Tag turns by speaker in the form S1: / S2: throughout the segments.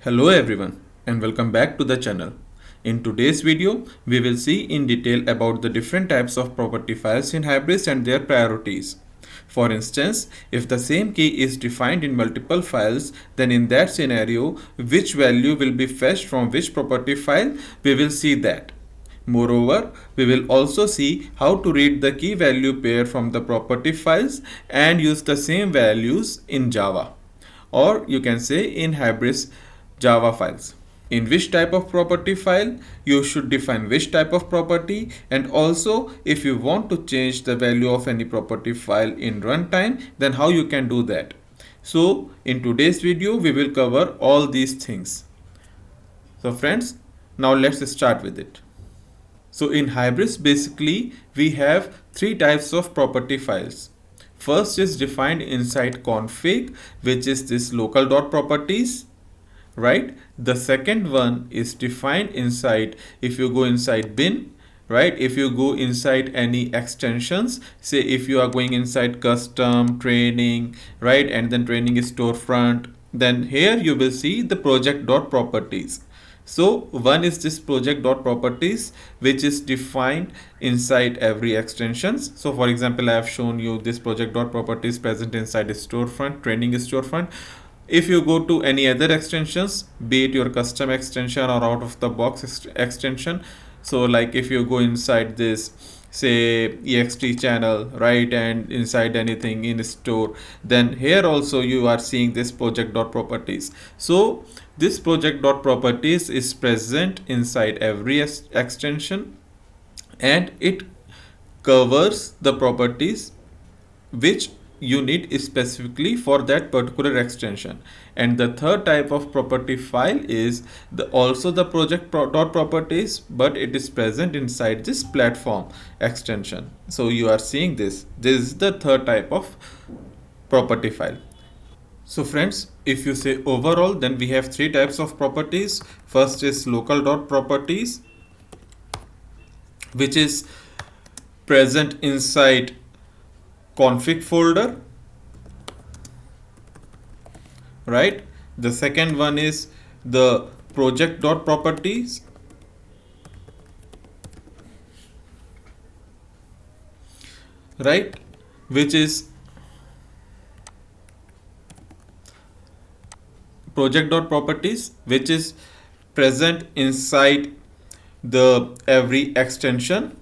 S1: Hello everyone and welcome back to the channel. In today's video, we will see in detail about the different types of property files in Hybris and their priorities. For instance, if the same key is defined in multiple files, then in that scenario, which value will be fetched from which property file, we will see that. Moreover, we will also see how to read the key value pair from the property files and use the same values in Java, or you can say in Hybris Java files. In which type of property file you should define which type of property, and also if you want to change the value of any property file in runtime, then how you can do that. So in today's video we will cover all these things. So friends, now let's start with it. So in Hybris, basically we have three types of property files. First is defined inside config, which is this local.properties, right? The second one is defined inside, if you go inside bin, right? If you go inside any extensions, say if you are going inside custom training, right? And then training is storefront, then here you will see the project.properties. So one is this project.properties, which is defined inside every extensions. So for example, I have shown you this project.properties present inside a storefront, training is storefront. If you go to any other extensions, be it your custom extension or out of the box extension, so like if you go inside this, say ext channel, right, and inside anything in store, then here also you are seeing this project.properties. So this project.properties is present inside every extension, and it covers the properties which you need specifically for that particular extension. And the third type of property file is also the project.properties, but it is present inside this platform extension. So you are seeing this is the third type of property file. So friends, if you say overall, then we have three types of properties. First is local.properties, which is present inside config folder, right? The second one is the project.properties, right, which is project.properties, which is present inside the every extension.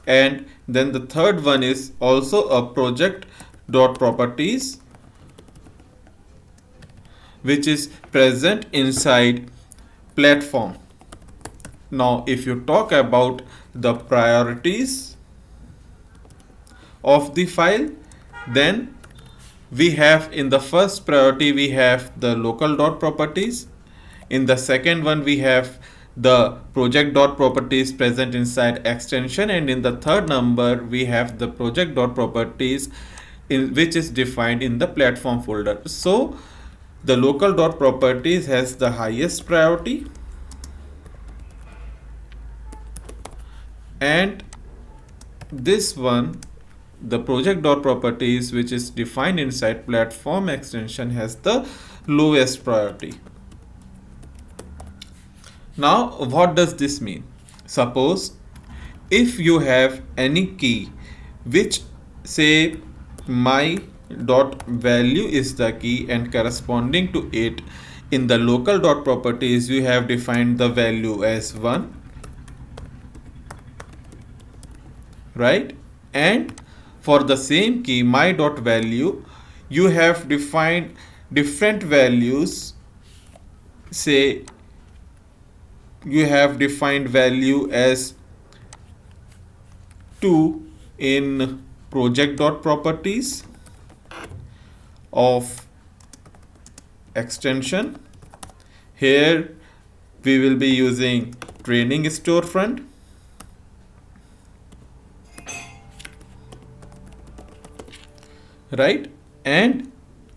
S1: And then the third one is also a project.properties, which is present inside platform. Now if you talk about the priorities of the file, then we have in the first priority we have the local.properties. In the second one we have the project.properties present inside extension, and in the third number we have the project.properties which is defined in the platform folder. So the local.properties has the highest priority, and this one, the project.properties, which is defined inside platform extension, has the lowest priority. Now what does this mean? Suppose if you have any key which say my dot value is the key, and corresponding to it in the local.properties you have defined the value as 1, right? And for the same key my dot value you have defined different values, say you have defined value as 2 in project.properties of extension. Here we will be using training storefront, right? And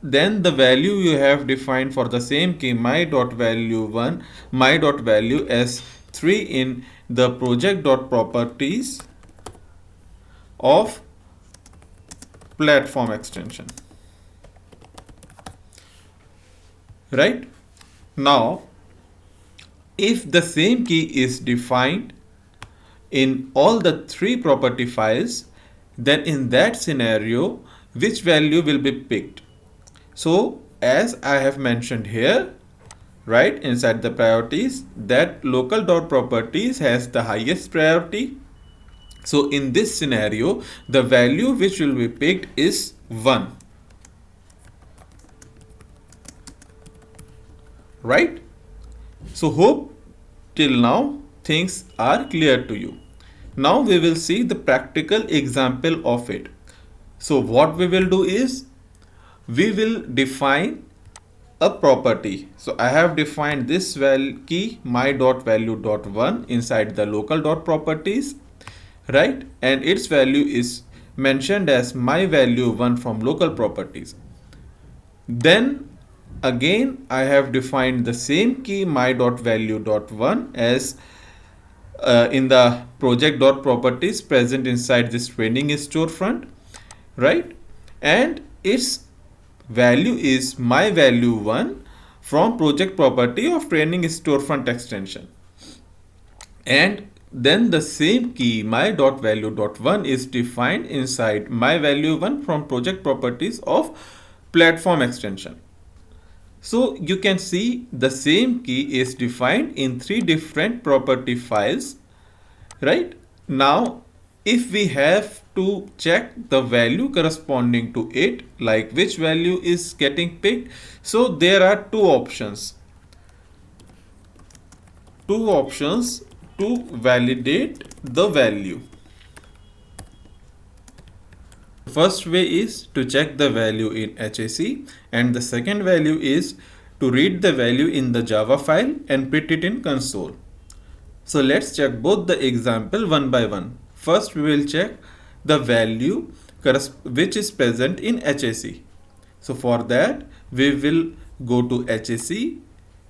S1: then the value you have defined for the same key my dot value 1, my dot value as 3 in the project.properties of platform extension, right? Now, if the same key is defined in all the three property files, then in that scenario, which value will be picked? So as I have mentioned here, right, inside the priorities, that local dot properties has the highest priority. So in this scenario, the value which will be picked is 1. Right? So hope till now things are clear to you. Now we will see the practical example of it. So what we will do is we will define a property. So I have defined this key my dot value dot 1 inside the local dot properties, right, and its value is mentioned as my value 1 from local properties. Then again I have defined the same key my dot value dot 1 as in the project dot properties present inside this training storefront, right, and its value is my value 1 from project property of training storefront extension. And then the same key my dot value dot 1 is defined inside my value 1 from project properties of platform extension. So you can see the same key is defined in three different property files, right? Now if we have to check the value corresponding to it, like which value is getting picked, so there are two options to validate the value. First way is to check the value in HAC, and the second value is to read the value in the Java file and print it in console. So let's check both the example one by one. First we will check the value which is present in HAC. So for that we will go to HAC,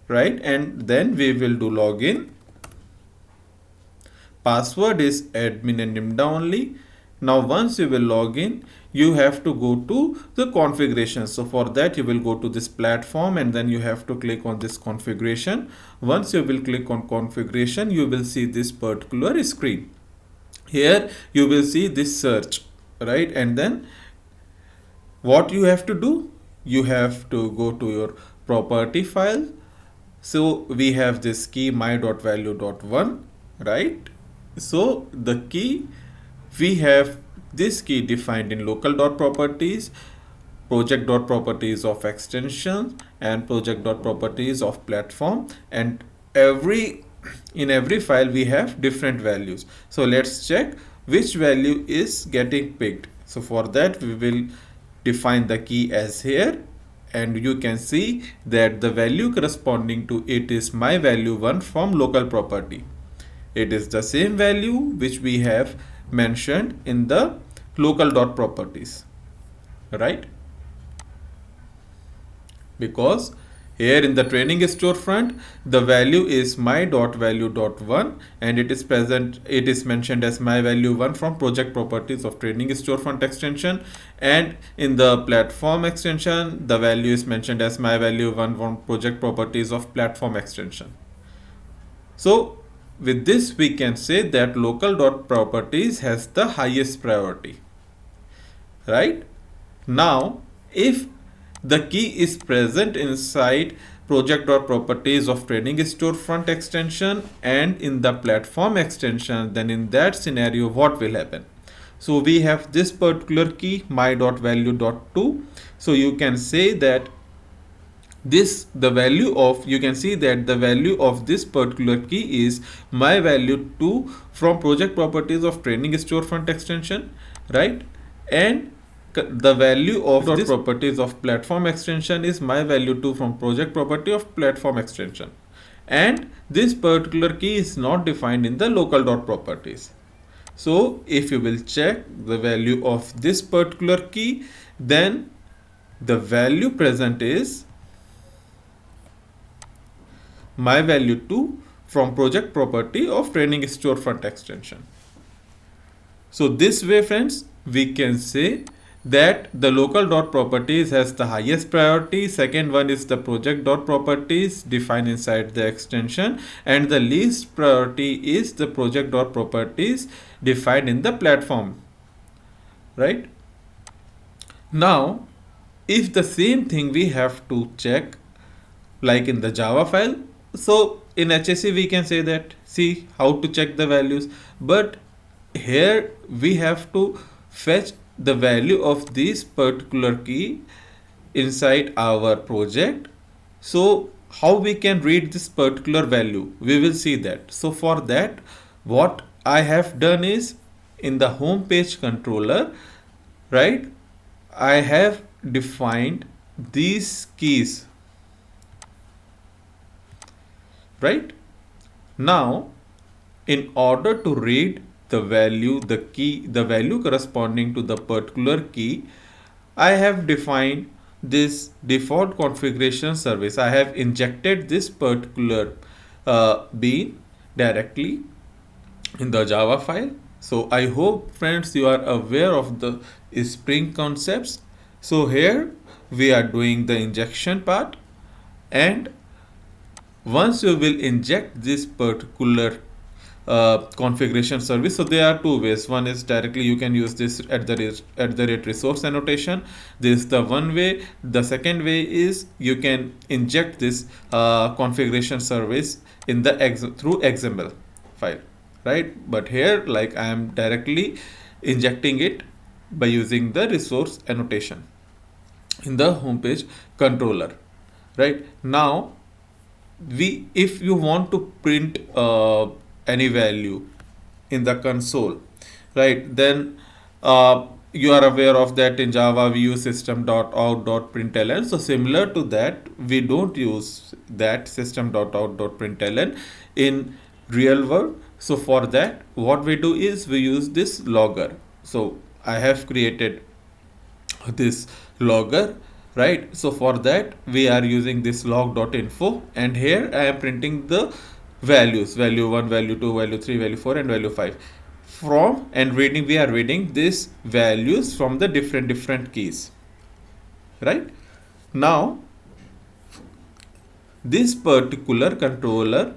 S1: right, and then we will do login. Password is admin and Nimda only. Now once you will log in, you have to go to the configuration. So for that you will go to this platform and then you have to click on this configuration. Once you will click on configuration, you will see this particular screen. Here you will see this search, right, and then what you have to do, you have to go to your property file. So we have this key my.value.1, right? So the key, we have this key defined in local.properties, project.properties of extension, and project.properties of platform, and in every file we have different values. So let's check which value is getting picked. So for that we will define the key as here, and you can see that the value corresponding to it is my value 1 from local property. It is the same value which we have mentioned in the local dot properties, right? Because here in the training storefront the value is my dot value dot 1 and it is mentioned as my value 1 from project properties of training storefront extension, and in the platform extension the value is mentioned as my value 1 from project properties of platform extension. So with this we can say that local dot properties has the highest priority, right? Now if the key is present inside project.properties of training storefront extension and in the platform extension, then in that scenario what will happen? So we have this particular key my.value.2. so you can say that the value of, you can see that the value of this particular key is my value 2 from project properties of training storefront extension, right? And the value of this properties of platform extension is my value 2 from project property of platform extension, and this particular key is not defined in the local dot properties. So if you will check the value of this particular key, then the value present is my value 2 from project property of training storefront extension. So this way friends, we can say that the local dot properties has the highest priority. Second one is the project dot properties defined inside the extension, and the least priority is the project dot properties defined in the platform, right? Now if the same thing we have to check like in the Java file, so in HSE we can say that see how to check the values, but here we have to fetch the value of this particular key inside our project. So how we can read this particular value, we will see that. So for that, what I have done is in the home page controller, right, I have defined these keys, right? Now in order to read the value, the value corresponding to the particular key, I have defined this default configuration service. I have injected this particular bean directly in the Java file. So I hope friends you are aware of the Spring concepts. So here we are doing the injection part, and once you will inject this particular configuration service, so there are two ways. One is directly you can use this at the rate resource annotation. This is the one way. The second way is you can inject this configuration service in the through XML file, right? But here like I am directly injecting it by using the resource annotation in the homepage controller. Right now, if you want to print any value in the console, right, then you are aware of that in Java we use system.out.println. So similar to that, we don't use that system.out.println in real world. So for that, what we do is we use this logger. So I have created this logger, right? So for that we are using this log.info, and here I am printing the values, value 1, value 2, value 3, value 4 and value 5 from, and reading, we are reading these values from the different keys, right? Now this particular controller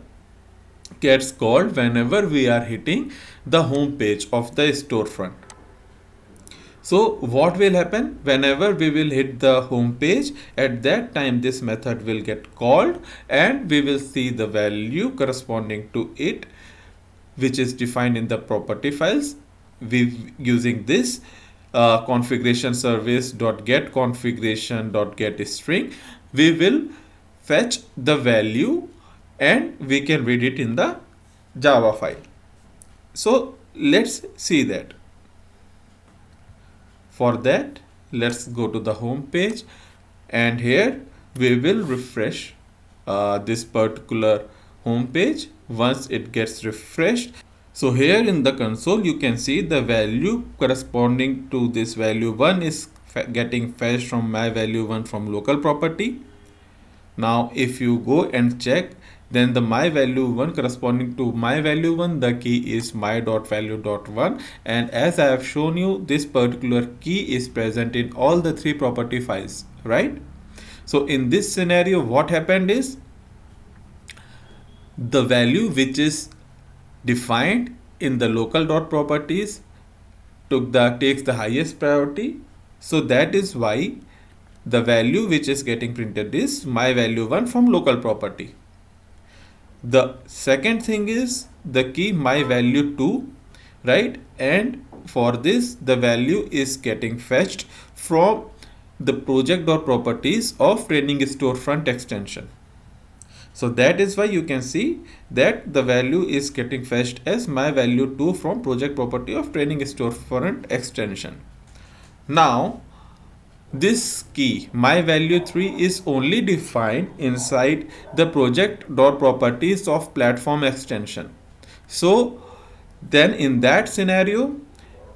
S1: gets called whenever we are hitting the home page of the storefront. So what will happen whenever we will hit the home page, at that time this method will get called and we will see the value corresponding to it, which is defined in the property files. We using this configuration service .get configuration .get string, we will fetch the value and we can read it in the Java file. So let's see that. For that, let's go to the home page, and here we will refresh this particular home page. Once it gets refreshed, so here in the console you can see the value corresponding to this value 1 is getting fetched from my value 1 from local property. Now if you go and check, then the my value 1 corresponding to my value 1, the key is my.value.1, and as I have shown you, this particular key is present in all the three property files, right? So in this scenario, what happened is the value which is defined in the local dot properties takes the highest priority. So that is why the value which is getting printed is my value 1 from local property. The second thing is the key my value 2, right? And for this the value is getting fetched from the project.properties of training storefront extension. So that is why you can see that the value is getting fetched as my value 2 from project property of training storefront extension. Now this key my value 3 is only defined inside the project.properties of platform extension. So then in that scenario,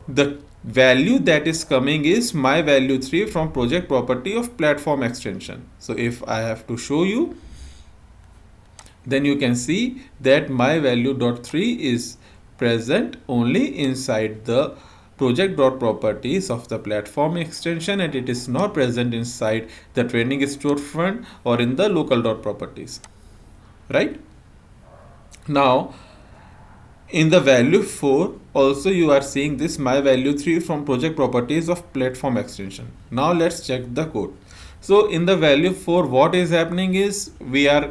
S1: the value that is coming is my value 3 from project property of platform extension. So if I have to show you, then you can see that my value dot 3 is present only inside the project.properties of the platform extension and it is not present inside the training storefront or in the local.properties, right? Now in the value 4 also you are seeing this my value 3 from project properties of platform extension. Now let's check the code. So in the value 4 what is happening is we are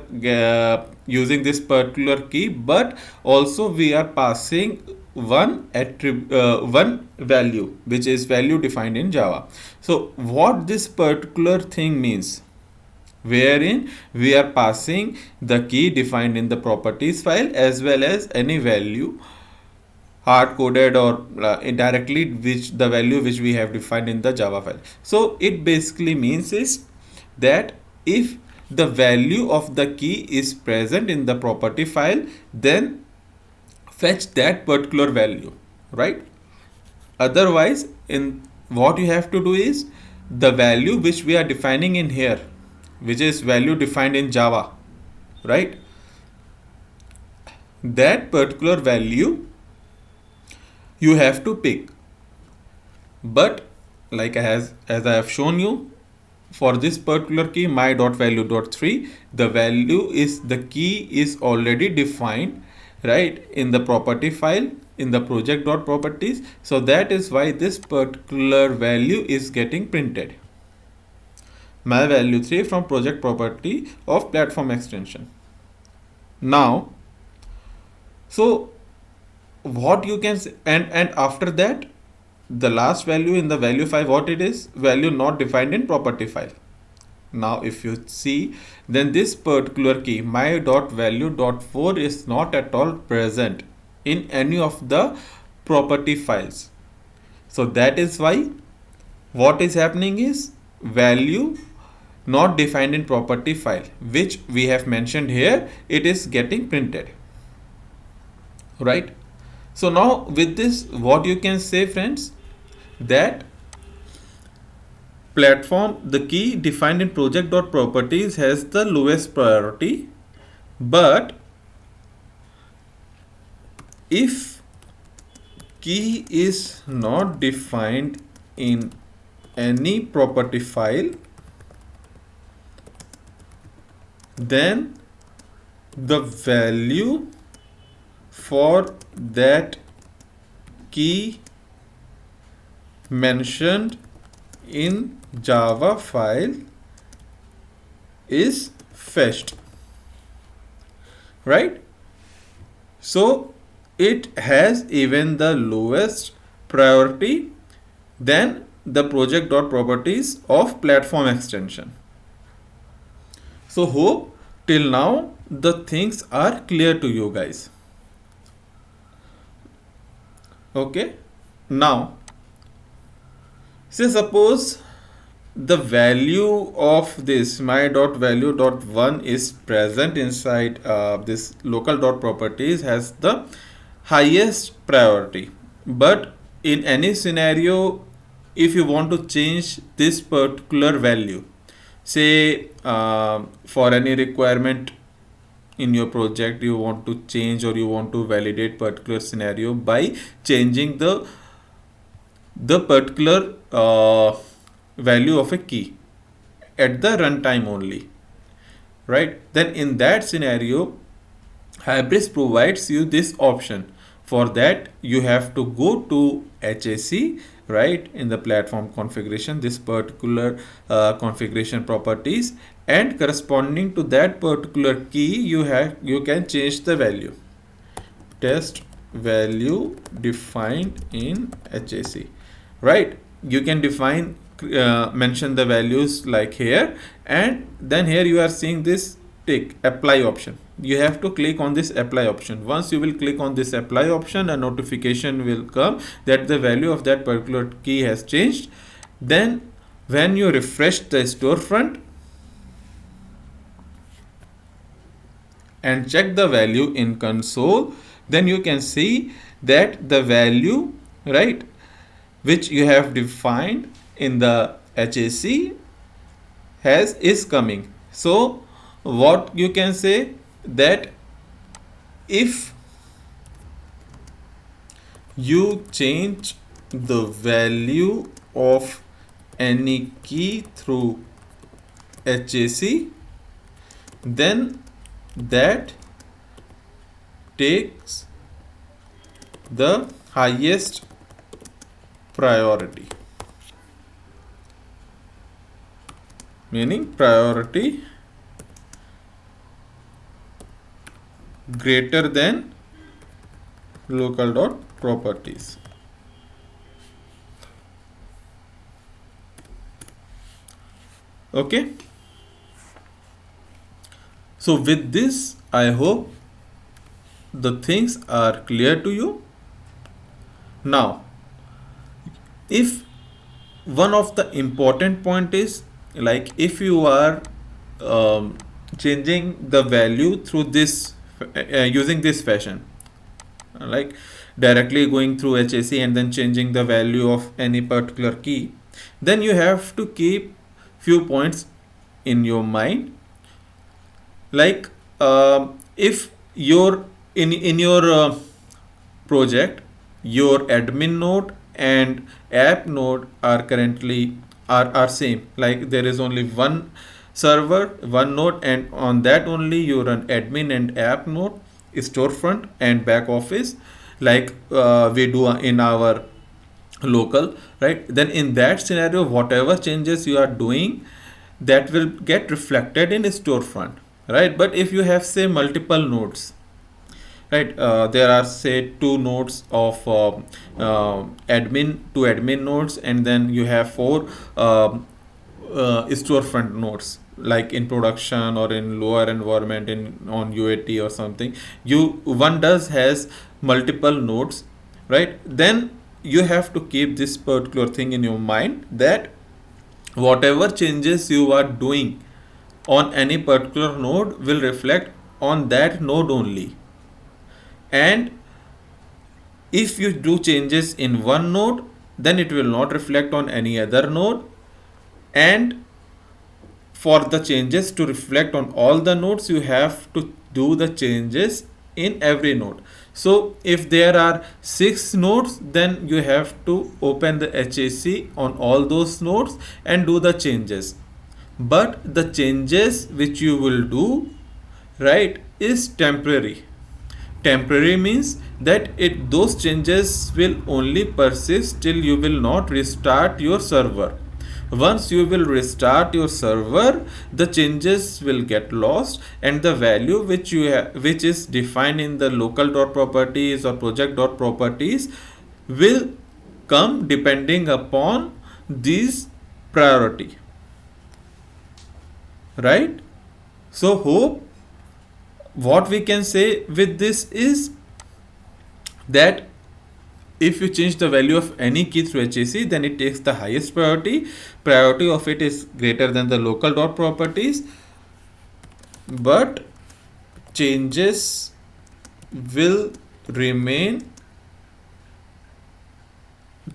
S1: using this particular key, but also we are passing one value which is value defined in Java. So what this particular thing means, wherein we are passing the key defined in the properties file as well as any value hard coded or indirectly which the value which we have defined in the Java file. So it basically means is that if the value of the key is present in the property file, then fetch that particular value, right? Otherwise, in what you have to do is the value which we are defining in here, which is value defined in Java, right? That particular value you have to pick. But like as I have shown you, for this particular key my.value.3, the value is the key is already defined, right, in the property file in the project.properties. So that is why this particular value is getting printed. My value 3 from project property of platform extension. Now, so what you can say, and after that the last value in the value 5, what it is, value not defined in property file. Now if you see, then this particular key my.value.4 is not at all present in any of the property files. So that is why what is happening is value not defined in property file, which we have mentioned here, it is getting printed, right? So now with this what you can say, friends, that platform, the key defined in project.properties has the lowest priority, but if key is not defined in any property file, then the value for that key mentioned in Java file is fetched, right? So it has even the lowest priority than the project.properties of platform extension. So hope till now the things are clear to you guys. Okay, now say suppose the value of this my.value.1 is present inside this local.properties has the highest priority, but in any scenario if you want to change this particular value, say for any requirement in your project you want to change or you want to validate particular scenario by changing the particular value of a key at the runtime only, right? Then in that scenario Hybris provides you this option. For that you have to go to HAC, right, in the platform configuration, this particular configuration properties, and corresponding to that particular key you can change the value. Test value defined in HAC, right? You can define mention the values like here, and then here you are seeing this tick apply option. You have to click on this apply option. Once you will click on this apply option, a notification will come that the value of that particular key has changed. Then when you refresh the storefront and check the value in console, then you can see that the value, right, which you have defined in the HAC is coming. So what you can say, that if you change the value of any key through HAC, then that takes the highest priority, meaning priority greater than local dot properties. Okay, so with this I hope the things are clear to you. Now, if one of the important point is, like, if you are changing the value through this using this fashion, like directly going through HAC and then changing the value of any particular key, then you have to keep few points in your mind. Like if your in your project, your admin node and app node are currently are same, like there is only one server, one node, and on that only you run admin and app node, storefront and back office, like we do in our local, right? Then in that scenario, whatever changes you are doing, that will get reflected in storefront, right? But if you have, say, multiple nodes, right, there are, say, two nodes of admin, two admin nodes, and then you have four storefront nodes, like in production or in lower environment, in on UAT or something. You one does has multiple nodes, right? Then you have to keep this particular thing in your mind, that whatever changes you are doing on any particular node will reflect on that node only. And if you do changes in one node, then it will not reflect on any other node. And for the changes to reflect on all the nodes, you have to do the changes in every node. So if there are 6 nodes, then you have to open the HAC on all those nodes and do the changes. But the changes which you will do, right, is temporary. Temporary means that those changes will only persist till you will not restart your server. Once you will restart your server, the changes will get lost, and the value which which is defined in the local dot properties or project dot properties will come depending upon these priority, right? So hope what we can say with this is that if you change the value of any key through HAC, then it takes the highest priority. Priority of it is greater than the local dot properties, but changes will remain.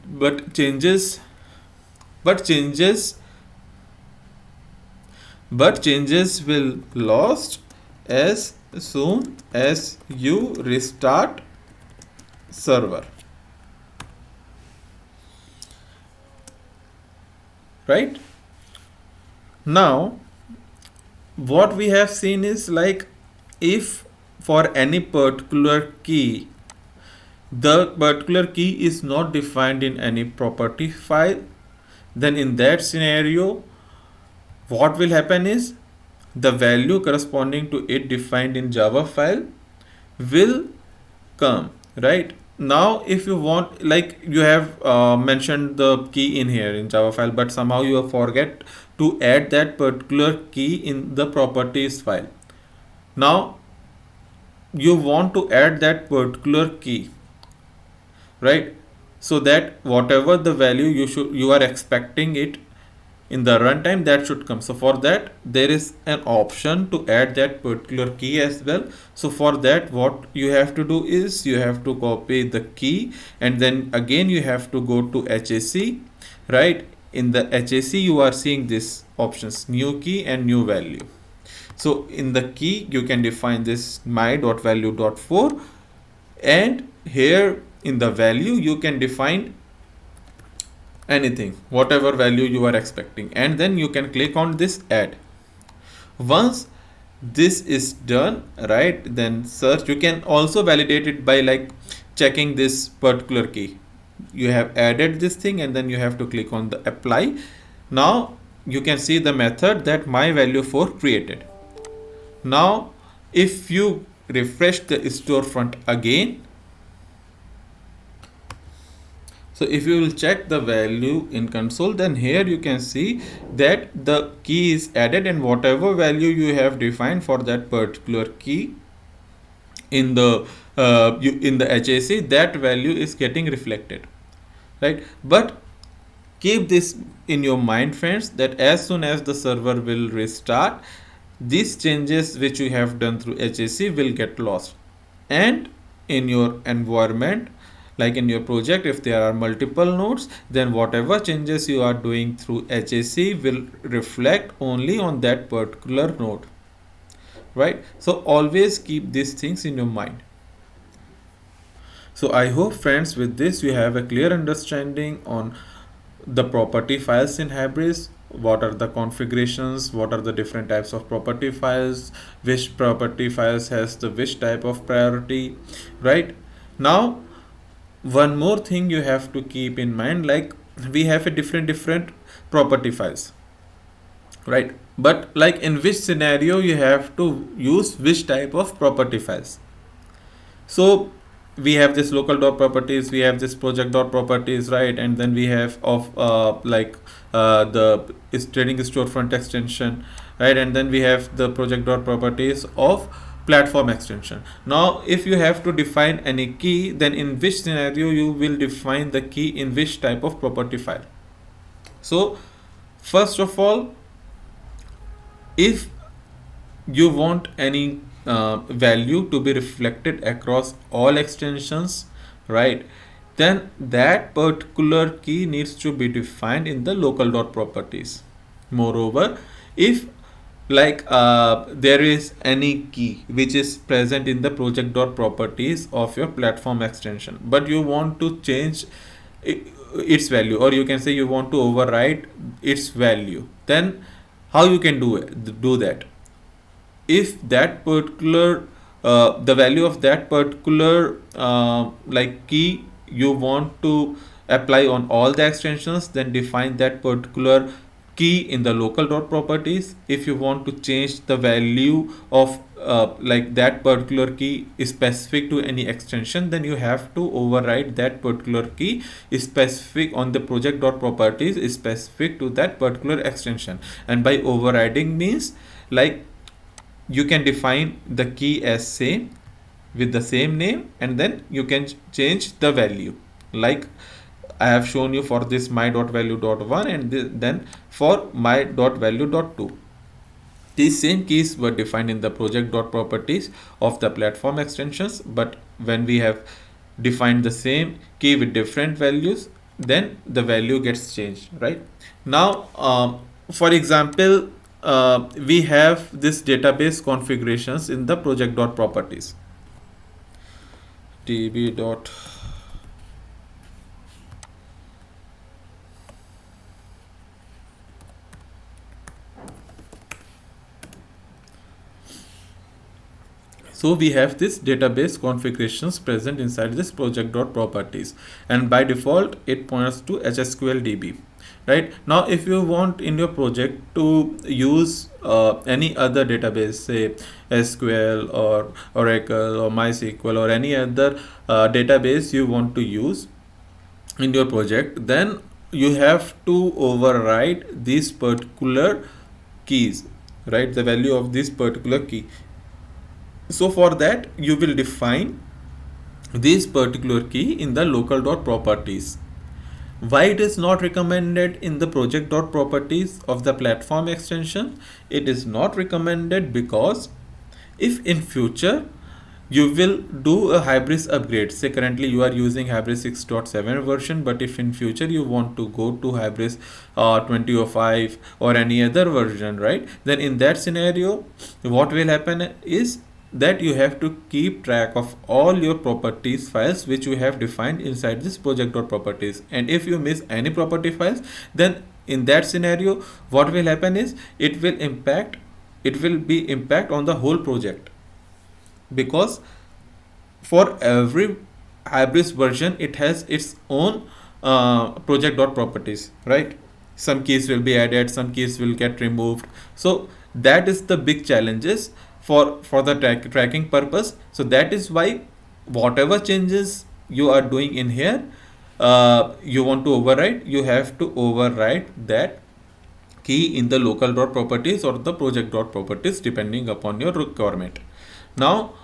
S1: But changes will lost as soon as you restart server, right? Now what we have seen is, like, if for any particular key, the particular key is not defined in any property file, then in that scenario what will happen is the value corresponding to it defined in Java file will come, right? Now if you want, like, you have mentioned the key in here in Java file, but somehow you forget to add that particular key in the properties file. Now you want to add that particular key, right? So that whatever the value you are expecting it in the runtime, that should come. So for that there is an option to add that particular key as well. So for that what you have to do is you have to copy the key, and then again you have to go to HAC, right? In the HAC you are seeing this options, new key and new value. So in the key you can define this my.value.4, and here in the value you can define anything, whatever value you are expecting, and then you can click on this add. Once this is done, right, then search, you can also validate it by like checking this particular key. You have added this thing and then you have to click on the apply. Now you can see the method that my value 4 created. Now if you refresh the storefront again, so if you will check the value in console, then here you can see that the key is added and whatever value you have defined for that particular key in the in the HAC, that value is getting reflected, right? But keep this in your mind, friends, that as soon as the server will restart, these changes which you have done through HAC will get lost, and in your environment, like in your project, if there are multiple nodes, then whatever changes you are doing through HAC will reflect only on that particular node, right? So always keep these things in your mind. So I hope, friends, with this you have a clear understanding on the property files in Hybris. What are the configurations, what are the different types of property files, which property files has the which type of priority, right? Now one more thing you have to keep in mind, like we have a different property files, right? But like in which scenario you have to use which type of property files. So we have this local dot properties, we have this project dot properties, right? And then we have of the is trading storefront extension, right? And then we have the project dot properties of platform extension. Now if you have to define any key, then in which scenario you will define the key in which type of property file. So first of all, if you want any value to be reflected across all extensions, right, then that particular key needs to be defined in the local dot properties. Moreover, if like there is any key which is present in the project dot properties of your platform extension, but you want to change its value, or you can say you want to override its value, then how you can do that? If that particular the value of that particular like key you want to apply on all the extensions, then define that particular key in the local dot properties. If you want to change the value of like that particular key is specific to any extension, then you have to override that particular key is specific on the project dot properties is specific to that particular extension. And by overriding means, like you can define the key as same with the same name, and then you can change the value, like I have shown you for this my.value.1 and then for my.value.2. These same keys were defined in the project.properties of the platform extensions, but when we have defined the same key with different values, then the value gets changed, right? Now for example, we have this database configurations in the project.properties. db dot So we have this database configurations present inside this project.properties, and by default it points to HSQLDB. Right now, if you want in your project to use any other database, say SQL or Oracle or MySQL or any other database you want to use in your project, then you have to override these particular keys, right? The value of this particular key. So for that you will define this particular key in the local dot properties. Why it is not recommended in the project dot properties of the platform extension? It is not recommended because if in future you will do a Hybris upgrade, say currently you are using Hybris 6.7 version, but if in future you want to go to Hybris 2005 or any other version, right, then in that scenario what will happen is that you have to keep track of all your properties files which you have defined inside this project.properties. And if you miss any property files, then in that scenario what will happen is it will be impact on the whole project, because for every Hybris version it has its own project.properties, right? Some keys will be added, some keys will get removed. So that is the big challenges for the tracking purpose. So that is why whatever changes you are doing in here, you want to override, you have to override that key in the local dot properties or the project dot properties depending upon your requirement. Now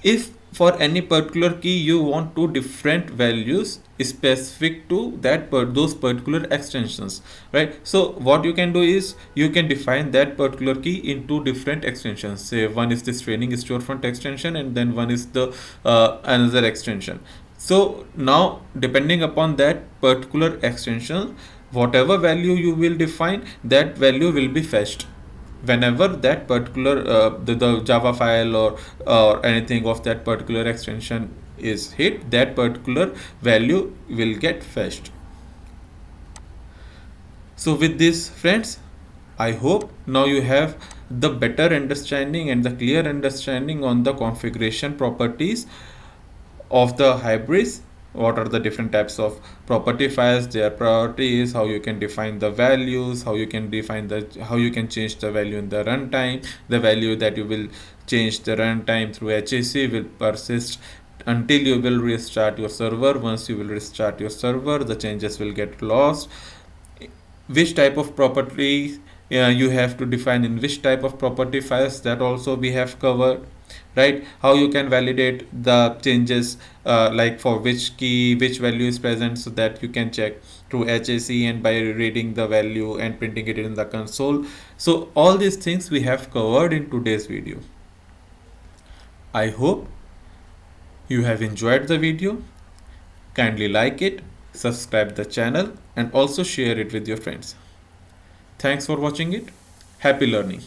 S1: if for any particular key you want two different values specific to those particular extensions, right? So what you can do is you can define that particular key in two different extensions. Say one is this training storefront extension and then one is the another extension. So now depending upon that particular extension, whatever value you will define, that value will be fetched whenever that particular the Java file or anything of that particular extension is hit, that particular value will get fetched. So with this friends, I hope now you have the better understanding and the clear understanding on the configuration properties of the Hybris. What are the different types of property files, their priorities, how you can define the values, how you can change the value in the runtime, the value that you will change the runtime through HAC will persist until you will restart your server. Once you will restart your server, the changes will get lost. Which type of property you have to define in which type of property files, that also we have covered, right? How you can validate the changes, like for which key which value is present, so that you can check through HAC and by reading the value and printing it in the console. So all these things we have covered in today's video. I hope you have enjoyed the video. Kindly like it, subscribe the channel and also share it with your friends. Thanks for watching it. Happy learning.